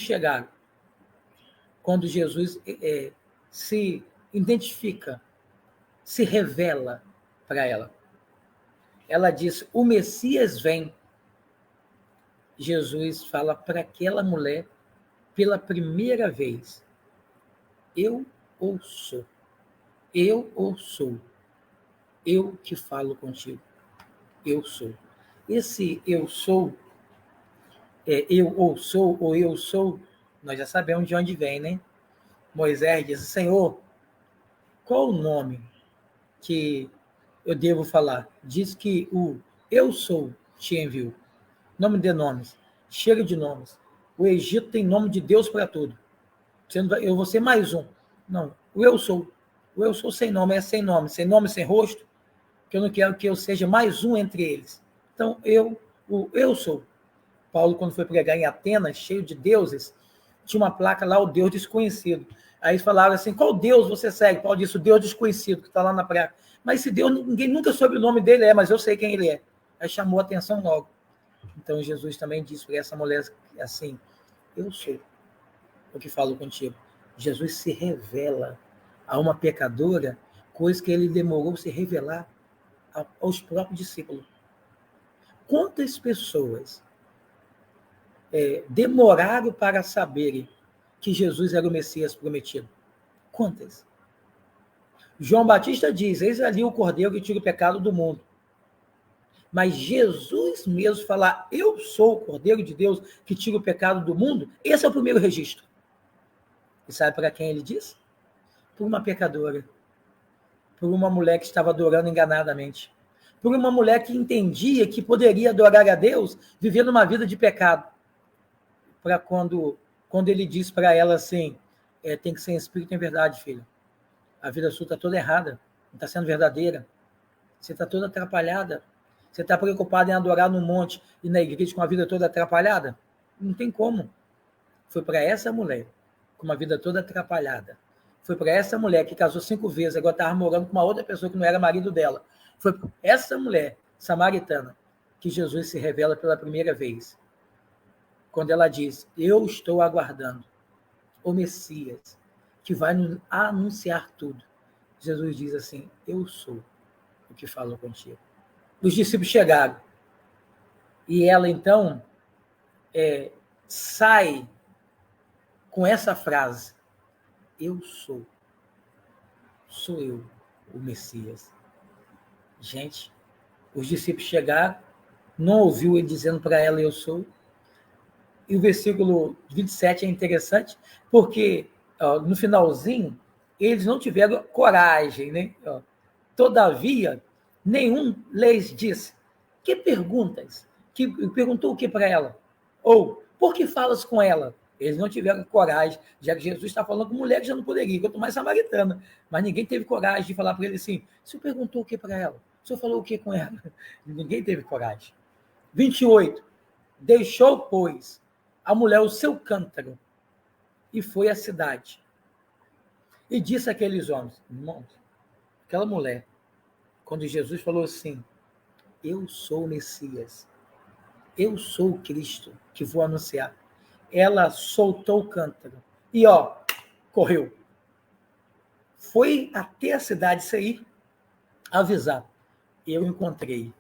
chegaram, quando Jesus se identifica, se revela para ela. Ela diz, o Messias vem. Jesus fala para aquela mulher, pela primeira vez, eu ou sou. Eu ou sou. Eu que falo contigo. Eu sou. Esse eu sou, eu ou sou, nós já sabemos de onde vem, né? Moisés disse, Senhor, qual o nome que eu devo falar? Diz que o eu sou te enviou. Nome de nomes. Chega de nomes. O Egito tem nome de Deus para tudo. Eu vou ser mais um. Não, o eu sou. O eu sou sem nome, sem nome, sem rosto, que eu não quero que eu seja mais um entre eles. Então, o eu sou. Paulo, quando foi pregar em Atenas, cheio de deuses, tinha uma placa lá, o Deus desconhecido. Aí falaram assim, qual Deus você segue? Paulo disse, o Deus desconhecido, que está lá na placa. Mas esse Deus, ninguém nunca soube o nome dele, mas eu sei quem ele é. Aí chamou a atenção logo. Então, Jesus também disse para essa mulher assim, eu sou o que falo contigo. Jesus se revela a uma pecadora, coisa que ele demorou se revelar aos próprios discípulos. Quantas pessoas demoraram para saberem que Jesus era o Messias prometido? Quantas? João Batista diz, eis ali o Cordeiro que tira o pecado do mundo. Mas Jesus mesmo falar, eu sou o Cordeiro de Deus que tira o pecado do mundo, esse é o primeiro registro. E sabe para quem ele diz? Por uma pecadora. Por uma mulher que estava adorando enganadamente. Por uma mulher que entendia que poderia adorar a Deus vivendo uma vida de pecado. Para quando ele diz para ela assim, tem que ser em espírito e em verdade, filha. A vida sua está toda errada, não está sendo verdadeira. Você está toda atrapalhada. Você está preocupada em adorar no monte e na igreja com a vida toda atrapalhada? Não tem como. Foi para essa mulher, com uma vida toda atrapalhada. Foi para essa mulher que casou 5 vezes, agora estava morando com uma outra pessoa que não era marido dela. Foi para essa mulher samaritana que Jesus se revela pela primeira vez. Quando ela diz, eu estou aguardando o Messias, que vai nos anunciar tudo. Jesus diz assim, eu sou o que falo contigo. Os discípulos chegaram. E ela, então, sai com essa frase, eu sou eu, o Messias. Gente, os discípulos chegaram, não ouviu ele dizendo para ela, eu sou. E o versículo 27 é interessante, porque no finalzinho, eles não tiveram coragem, né? Todavia, nenhum lhes disse, que perguntas? Perguntou o que para ela? Ou, por que falas com ela? Eles não tiveram coragem, já que Jesus está falando com mulher que já não poderia, quanto mais samaritana. Mas ninguém teve coragem de falar para ele assim, o senhor perguntou o que para ela? O senhor falou o que com ela? Ninguém teve coragem. 28. Deixou, pois, a mulher o seu cântaro e foi à cidade. E disse àqueles homens, irmãos, aquela mulher, quando Jesus falou assim, eu sou o Messias, eu sou o Cristo que vou anunciar. Ela soltou o cântaro e, correu. Foi até a cidade sair, avisar. Eu encontrei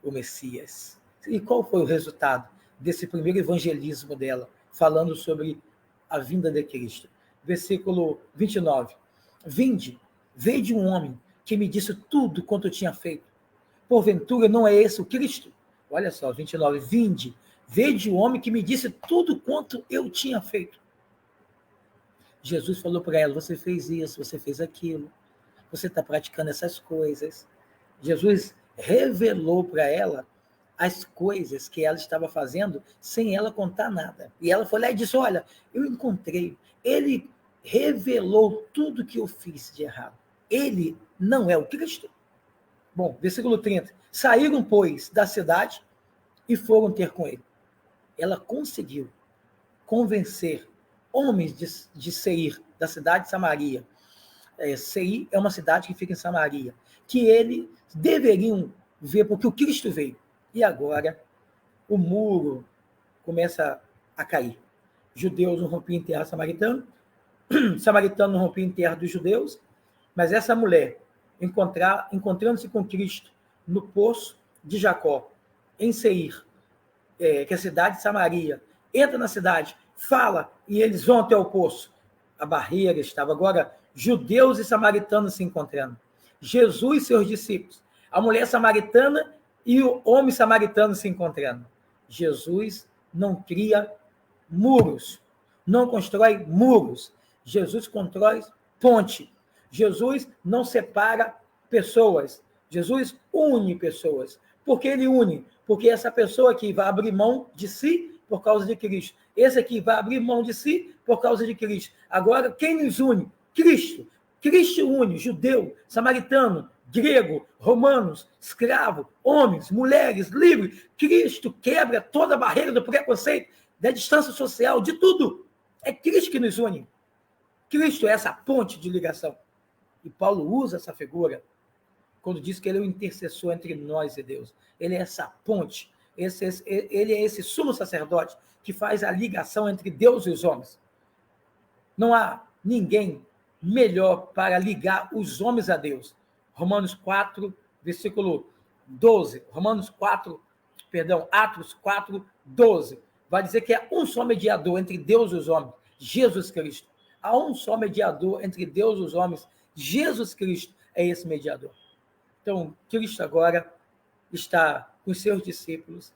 o Messias. E qual foi o resultado desse primeiro evangelismo dela, falando sobre a vinda de Cristo? Versículo 29. Vinde, veio um homem que me disse tudo quanto eu tinha feito. Porventura não é esse o Cristo? Olha só, 29. Vinde, veio um homem que me disse tudo quanto eu tinha feito. Jesus falou para ela, você fez isso, você fez aquilo, você está praticando essas coisas. Jesus revelou para ela as coisas que ela estava fazendo sem ela contar nada. E ela foi lá e disse, olha, eu encontrei. Ele revelou tudo que eu fiz de errado. Ele não é o Cristo? Bom, versículo 30. Saíram, pois, da cidade e foram ter com ele. Ela conseguiu convencer homens de Seir, da cidade de Samaria. Seir é uma cidade que fica em Samaria, que eles deveriam ver porque o Cristo veio. E agora o muro começa a cair. judeus não rompiam em terra samaritana, samaritano não rompia em terra dos judeus, mas essa mulher, encontrando-se com Cristo no poço de Jacó, em Seir, que é a cidade de Samaria, entra na cidade, fala, e eles vão até o poço. A barreira estava agora, judeus e samaritanos se encontrando. Jesus e seus discípulos, a mulher samaritana e o homem samaritano se encontrando. Jesus não cria muros, não constrói muros. Jesus constrói ponte. Jesus não separa pessoas. Jesus une pessoas. Por que ele une? Porque essa pessoa aqui vai abrir mão de si por causa de Cristo. Esse aqui vai abrir mão de si por causa de Cristo. Agora, quem nos une? Cristo. Cristo une judeu, samaritano, grego, romanos, escravo, homens, mulheres, livres. Cristo quebra toda a barreira do preconceito, da distância social, de tudo. É Cristo que nos une. Cristo é essa ponte de ligação. E Paulo usa essa figura quando diz que ele é o intercessor entre nós e Deus. Ele é essa ponte, ele é esse sumo sacerdote que faz a ligação entre Deus e os homens. Não há ninguém melhor para ligar os homens a Deus. Romanos 4, versículo 12. Atos 4, 12. Vai dizer que é um só mediador entre Deus e os homens, Jesus Cristo. Há um só mediador entre Deus e os homens, Jesus Cristo é esse mediador. Então, Cristo agora está com os seus discípulos,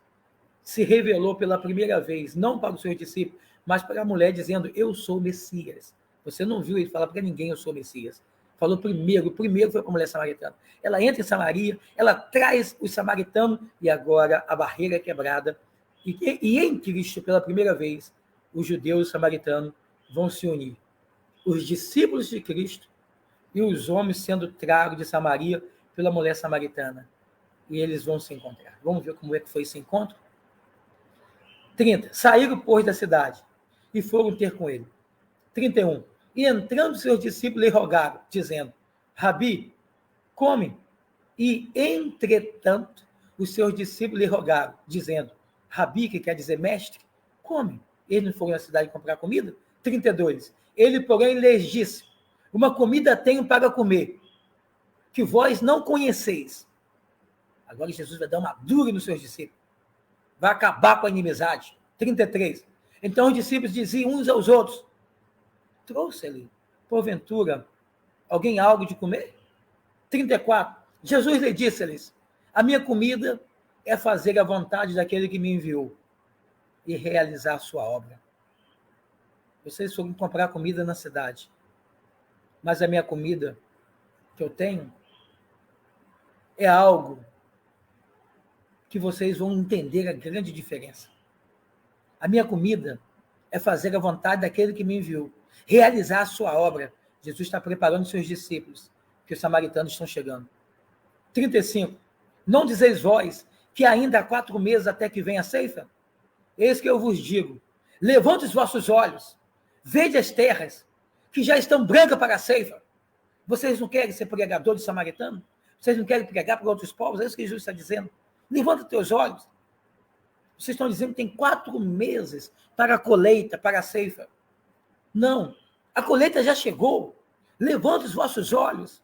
se revelou pela primeira vez, não para os seus discípulos, mas para a mulher, dizendo, eu sou o Messias. Você não viu ele falar para ninguém, eu sou o Messias. Falou primeiro, o primeiro foi para a mulher samaritana. Ela entra em Samaria, ela traz os samaritanos, e agora a barreira é quebrada. E em Cristo, pela primeira vez, os judeus e os samaritanos vão se unir. Os discípulos de Cristo e os homens sendo tragos de Samaria pela mulher samaritana. E eles vão se encontrar. Vamos ver como é que foi esse encontro? 30. Saíram, pois, da cidade e foram ter com ele. 31. E entrando seus discípulos lhe rogaram, dizendo, Rabi, come. E, entretanto, os seus discípulos lhe rogaram, dizendo, Rabi, que quer dizer mestre, come. Eles não foram na cidade comprar comida? 32. Ele, porém, lhes disse, uma comida tenho para comer, que vós não conheceis. Agora Jesus vai dar uma dura nos seus discípulos. Vai acabar com a inimizade. 33. Então os discípulos diziam uns aos outros, trouxe-lhe, porventura, alguém algo de comer? 34. Jesus lhe disse-lhes, a minha comida é fazer a vontade daquele que me enviou e realizar a sua obra. Vocês foram comprar comida na cidade, mas a minha comida que eu tenho é algo que vocês vão entender a grande diferença. A minha comida é fazer a vontade daquele que me enviou, realizar a sua obra. Jesus está preparando seus discípulos, que os samaritanos estão chegando. 35. Não dizeis vós que ainda há 4 meses até que venha a ceifa? Eis que eu vos digo, levante os vossos olhos, vede as terras, que já estão brancas para a ceifa. Vocês não querem ser pregadores samaritanos? Vocês não querem pregar para outros povos? É isso que Jesus está dizendo. Levanta teus olhos. Vocês estão dizendo que tem 4 meses para a colheita, para a ceifa. Não, a colheita já chegou. Levanta os vossos olhos.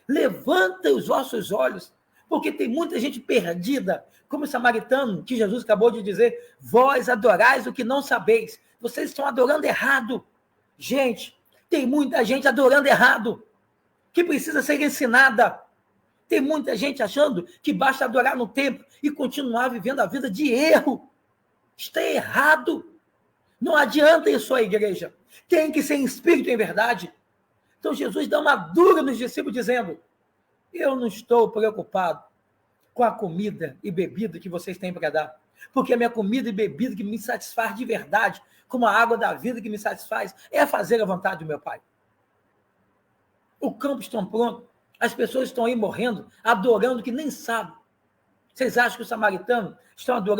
Levanta os vossos olhos. Porque tem muita gente perdida, como o samaritano, que Jesus acabou de dizer, vós adorais o que não sabeis. Vocês estão adorando errado. Gente, tem muita gente adorando errado, que precisa ser ensinada. Tem muita gente achando que basta adorar no templo e continuar vivendo a vida de erro. Está errado. Não adianta isso à igreja. Tem que ser em espírito e em verdade. Então Jesus dá uma dura nos discípulos dizendo, eu não estou preocupado com a comida e bebida que vocês têm para dar, porque a minha comida e bebida que me satisfaz de verdade, como a água da vida que me satisfaz, é fazer a vontade do meu Pai. O campo está pronto, as pessoas estão aí morrendo, adorando que nem sabem. Vocês acham que os samaritanos estão adorando